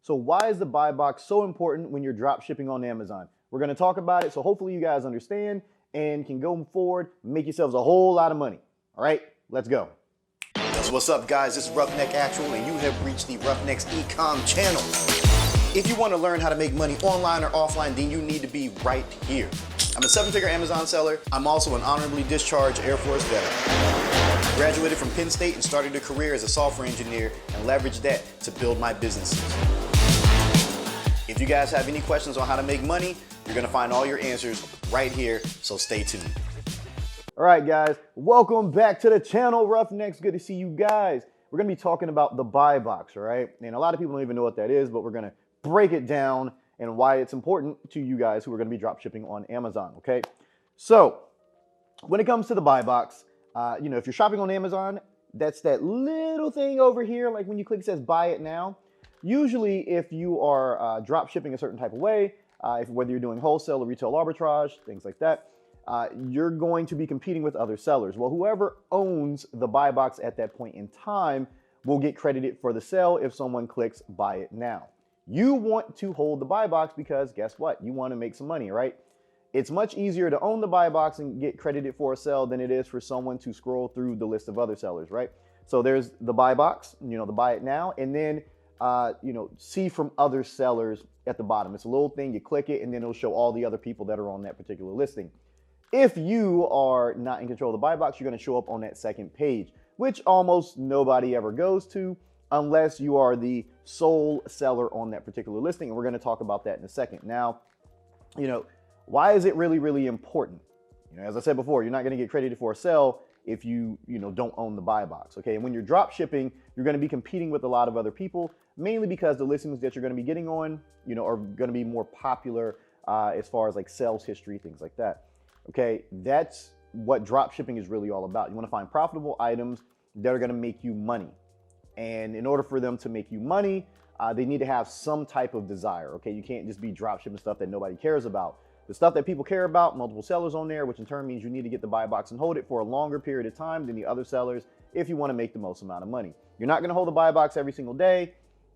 So why is the buy box so important when you're drop shipping on Amazon? We're going to talk about it, so hopefully you guys understand and can go forward, make yourselves a whole lot of money. All right, let's go. So what's up, guys? This is 𝗏𝗏𝗥𝗘𝗦, and you have reached the 𝗏𝗏𝗥𝗃s Ecom channel. If you want to learn how to make money online or offline, then you need to be right here. I'm a 7-figure Amazon seller. I'm also an honorably discharged Air Force veteran. Graduated from Penn State and started a career as a software engineer and leveraged that to build my businesses. If you guys have any questions on how to make money, you're going to find all your answers right here, so stay tuned. All right, guys, welcome back to the channel, Roughnecks. Good to see you guys. We're going to be talking about the buy box, all right? And a lot of people don't even know what that is, but we're going to break it down and why it's important to you guys who are going to be drop shipping on Amazon, okay? So when it comes to the buy box, if you're shopping on Amazon, that's that little thing over here, like when you click it says buy it now. Usually if you are drop shipping a certain type of way, whether you're doing wholesale or retail arbitrage, things like that, you're going to be competing with other sellers. Well, whoever owns the buy box at that point in time will get credited for the sale if someone clicks buy it now. You want to hold the buy box because guess what? You want to make some money, right? It's much easier to own the buy box and get credited for a sale than it is for someone to scroll through the list of other sellers, right? So there's the buy box, the buy it now, and then, see from other sellers at the bottom. It's a little thing, you click it, and then it'll show all the other people that are on that particular listing. If you are not in control of the buy box, you're going to show up on that second page, which almost nobody ever goes to unless you are the sole seller on that particular listing. And we're going to talk about that in a second. Now, why is it really, really important? As I said before, you're not going to get credited for a sale if you don't own the buy box. Okay. And when you're drop shipping, you're going to be competing with a lot of other people, mainly because the listings that you're going to be getting on, are going to be more popular as far as like sales history, things like that. Okay. That's what drop shipping is really all about. You want to find profitable items that are going to make you money. And in order for them to make you money, they need to have some type of desire. Okay. You can't just be drop shipping stuff that nobody cares about. The stuff that people care about, multiple sellers on there, which in turn means you need to get the buy box and hold it for a longer period of time than the other sellers if you want to make the most amount of money. You're not going to hold the buy box every single day,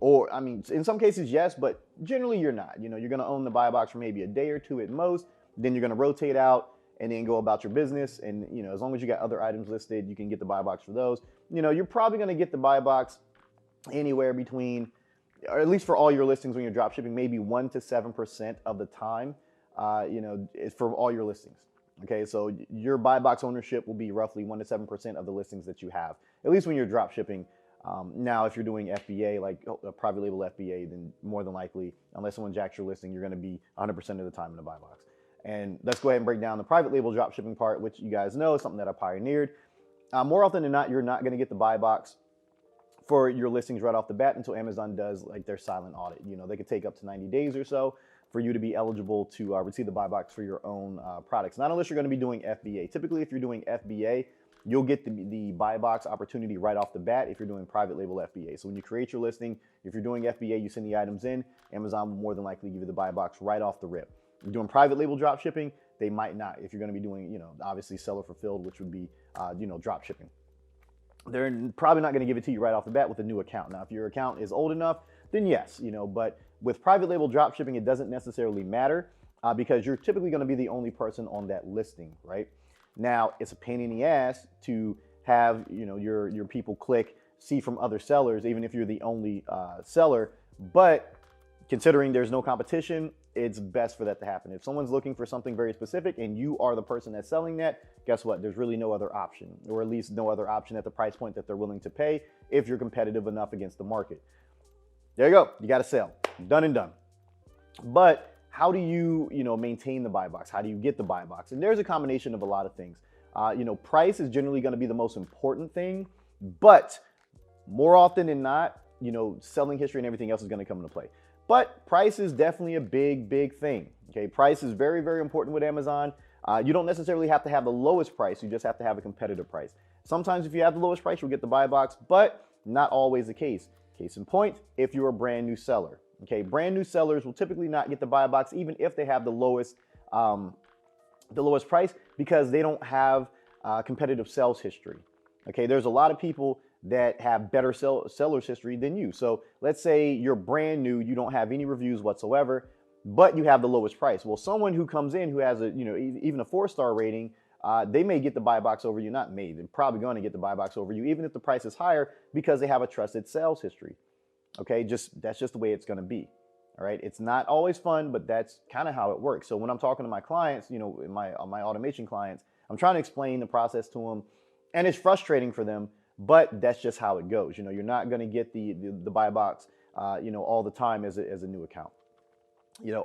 or in some cases, yes, but generally you're not. You're going to own the buy box for maybe a day or two at most. Then you're going to rotate out and then go about your business. And, as long as you got other items listed, you can get the buy box for those. You're probably going to get the buy box anywhere between, or at least for all your listings when you're drop shipping, maybe 1 to 7% of the time. For all your listings. Okay, so your buy box ownership will be roughly 1 to 7% of the listings that you have, at least when you're drop shipping. Now, if you're doing FBA, like a private label FBA, then more than likely, unless someone jacks your listing, you're going to be 100% of the time in the buy box. And let's go ahead and break down the private label drop shipping part, which you guys know is something that I pioneered. More often than not, you're not going to get the buy box for your listings right off the bat until Amazon does like their silent audit. They could take up to 90 days or so for you to be eligible to receive the buy box for your own products. Not unless you're going to be doing FBA. Typically, if you're doing FBA, you'll get the buy box opportunity right off the bat if you're doing private label FBA. So when you create your listing, if you're doing FBA, you send the items in, Amazon will more than likely give you the buy box right off the rip. If you're doing private label drop shipping, they might not. If you're going to be doing, obviously seller fulfilled, which would be, drop shipping. They're probably not going to give it to you right off the bat with a new account. Now, if your account is old enough, then yes, but with private label drop shipping, it doesn't necessarily matter because you're typically going to be the only person on that listing, right? Now, it's a pain in the ass to have, your people see from other sellers, even if you're the only seller. But considering there's no competition, it's best for that to happen. If someone's looking for something very specific and you are the person that's selling that, guess what? There's really no other option, or at least no other option at the price point that they're willing to pay if you're competitive enough against the market. There you go. You got to sell. Done and done. But how do you, maintain the buy box? How do you get the buy box? And there's a combination of a lot of things. Price is generally going to be the most important thing, but more often than not, selling history and everything else is going to come into play. But price is definitely a big, big thing. Okay. Price is very, very important with Amazon. You don't necessarily have to have the lowest price. You just have to have a competitive price. Sometimes if you have the lowest price, you'll get the buy box, but not always the case. Case in point, if you're a brand new seller, okay, brand new sellers will typically not get the buy box even if they have the lowest price because they don't have competitive sales history. Okay, there's a lot of people that have better seller's history than you. So let's say you're brand new, you don't have any reviews whatsoever, but you have the lowest price. Well, someone who comes in who has a, even a 4-star rating, they may get the buy box over you. Not may, they're probably going to get the buy box over you, even if the price is higher, because they have a trusted sales history. Okay, that's just the way it's going to be. All right, it's not always fun, but that's kind of how it works. So when I'm talking to my clients, my automation clients, I'm trying to explain the process to them, and it's frustrating for them, but that's just how it goes. You're not going to get the buy box, all the time as a new account.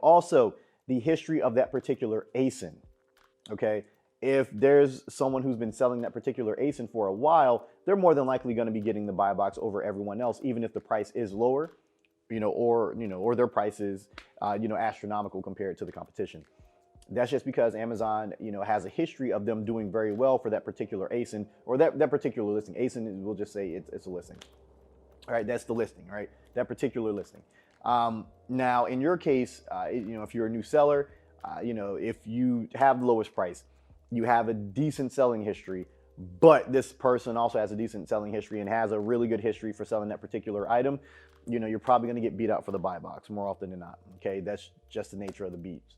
Also the history of that particular ASIN. Okay, if there's someone who's been selling that particular ASIN for a while, they're more than likely going to be getting the buy box over everyone else, even if the price is lower, or their price is, astronomical compared to the competition. That's just because Amazon, has a history of them doing very well for that particular ASIN or that particular listing. ASIN, we'll just say it's a listing. All right, that's the listing, right? That particular listing. Now, in your case, if you're a new seller, if you have the lowest price, you have a decent selling history, but this person also has a decent selling history and has a really good history for selling that particular item, you're probably going to get beat out for the buy box more often than not. Okay, that's just the nature of the beast.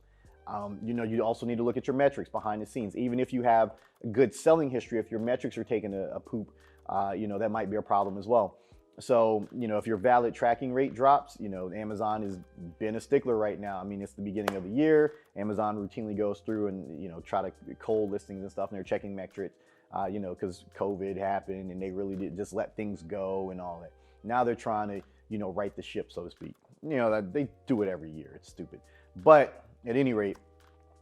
You also need to look at your metrics behind the scenes. Even if you have a good selling history, if your metrics are taking a poop, that might be a problem as well. So, if your valid tracking rate drops, Amazon has been a stickler right now. I mean, it's the beginning of the year. Amazon routinely goes through and, try to cold listings and stuff, and they're checking metrics, because COVID happened and they really did just let things go and all that. Now they're trying to, right the ship, so to speak. They do it every year. It's stupid. But at any rate,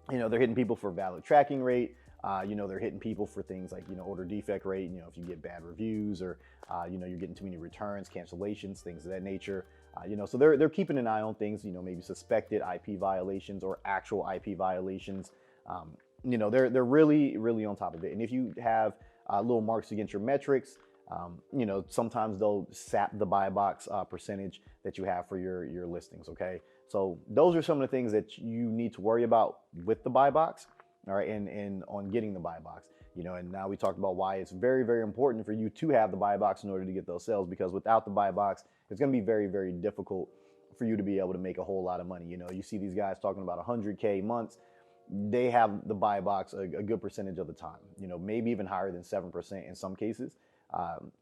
they're hitting people for valid tracking rate. They're hitting people for things like, order defect rate, if you get bad reviews or, you're getting too many returns, cancellations, things of that nature. So they're keeping an eye on things, maybe suspected IP violations or actual IP violations. They're really, really on top of it. And if you have little marks against your metrics, sometimes they'll sap the buy box percentage that you have for your listings. Okay. So those are some of the things that you need to worry about with the buy box. All right, and on getting the buy box, and now we talked about why it's very, very important for you to have the buy box in order to get those sales, because without the buy box, it's going to be very, very difficult for you to be able to make a whole lot of money. You see these guys talking about 100K months, they have the buy box a good percentage of the time, maybe even higher than 7% in some cases,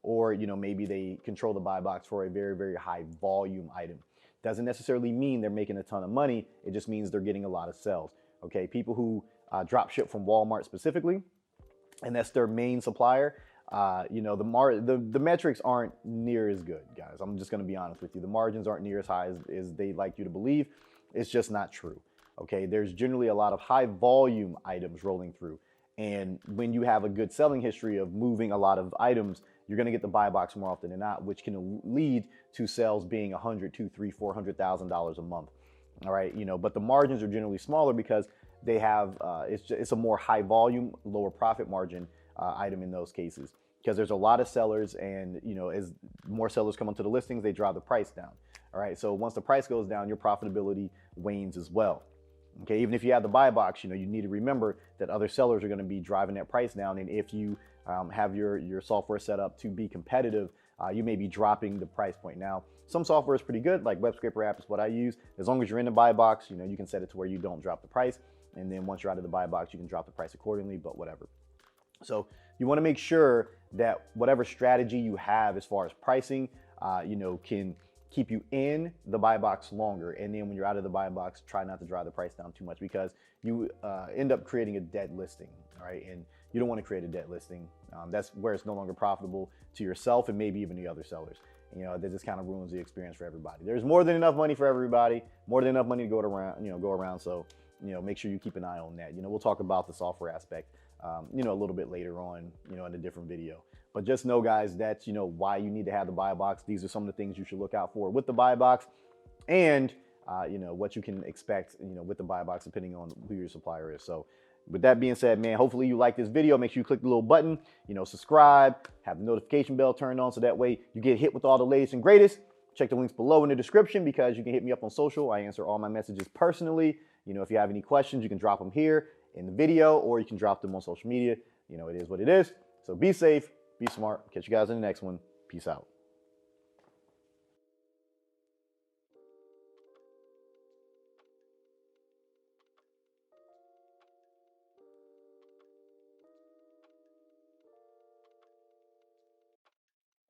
or, maybe they control the buy box for a very, very high volume item. Doesn't necessarily mean they're making a ton of money. It just means they're getting a lot of sales. Okay, people who drop ship from Walmart specifically, and that's their main supplier, the metrics aren't near as good, guys. I'm just going to be honest with you. The margins aren't near as high as they'd like you to believe. It's just not true. Okay, there's generally a lot of high volume items rolling through, and when you have a good selling history of moving a lot of items, you're going to get the buy box more often than not, which can lead to sales being $100,000, $200,000, $300,000, $400,000 a month. All right, but the margins are generally smaller because they have it's a more high volume, lower profit margin item in those cases, because there's a lot of sellers, and as more sellers come onto the listings, they drive the price down. All right, so once the price goes down, your profitability wanes as well. Okay, even if you have the buy box, you need to remember that other sellers are going to be driving that price down, and if you have your software set up to be competitive, you may be dropping the price point. Now, some software is pretty good, like Web Scraper app is what I use. As long as you're in the buy box, you can set it to where you don't drop the price. And then once you're out of the buy box, you can drop the price accordingly, but whatever. So you want to make sure that whatever strategy you have as far as pricing, can keep you in the buy box longer. And then when you're out of the buy box, try not to drive the price down too much, because you end up creating a dead listing. All right. And you don't want to create a dead listing. That's where it's no longer profitable to yourself and maybe even the other sellers. That just kind of ruins the experience for everybody. There's more than enough money for everybody, more than enough money to go around. So, make sure you keep an eye on that. We'll talk about the software aspect, a little bit later on, in a different video. But just know, guys, that's, why you need to have the buy box. These are some of the things you should look out for with the buy box, and, what you can expect, with the buy box, depending on who your supplier is. So with that being said, man, hopefully you like this video. Make sure you click the little button, subscribe, have the notification bell turned on, so that way you get hit with all the latest and greatest. Check the links below in the description, because you can hit me up on social. I answer all my messages personally. If you have any questions, you can drop them here in the video, or you can drop them on social media. It is what it is. So be safe, be smart. Catch you guys in the next one. Peace out.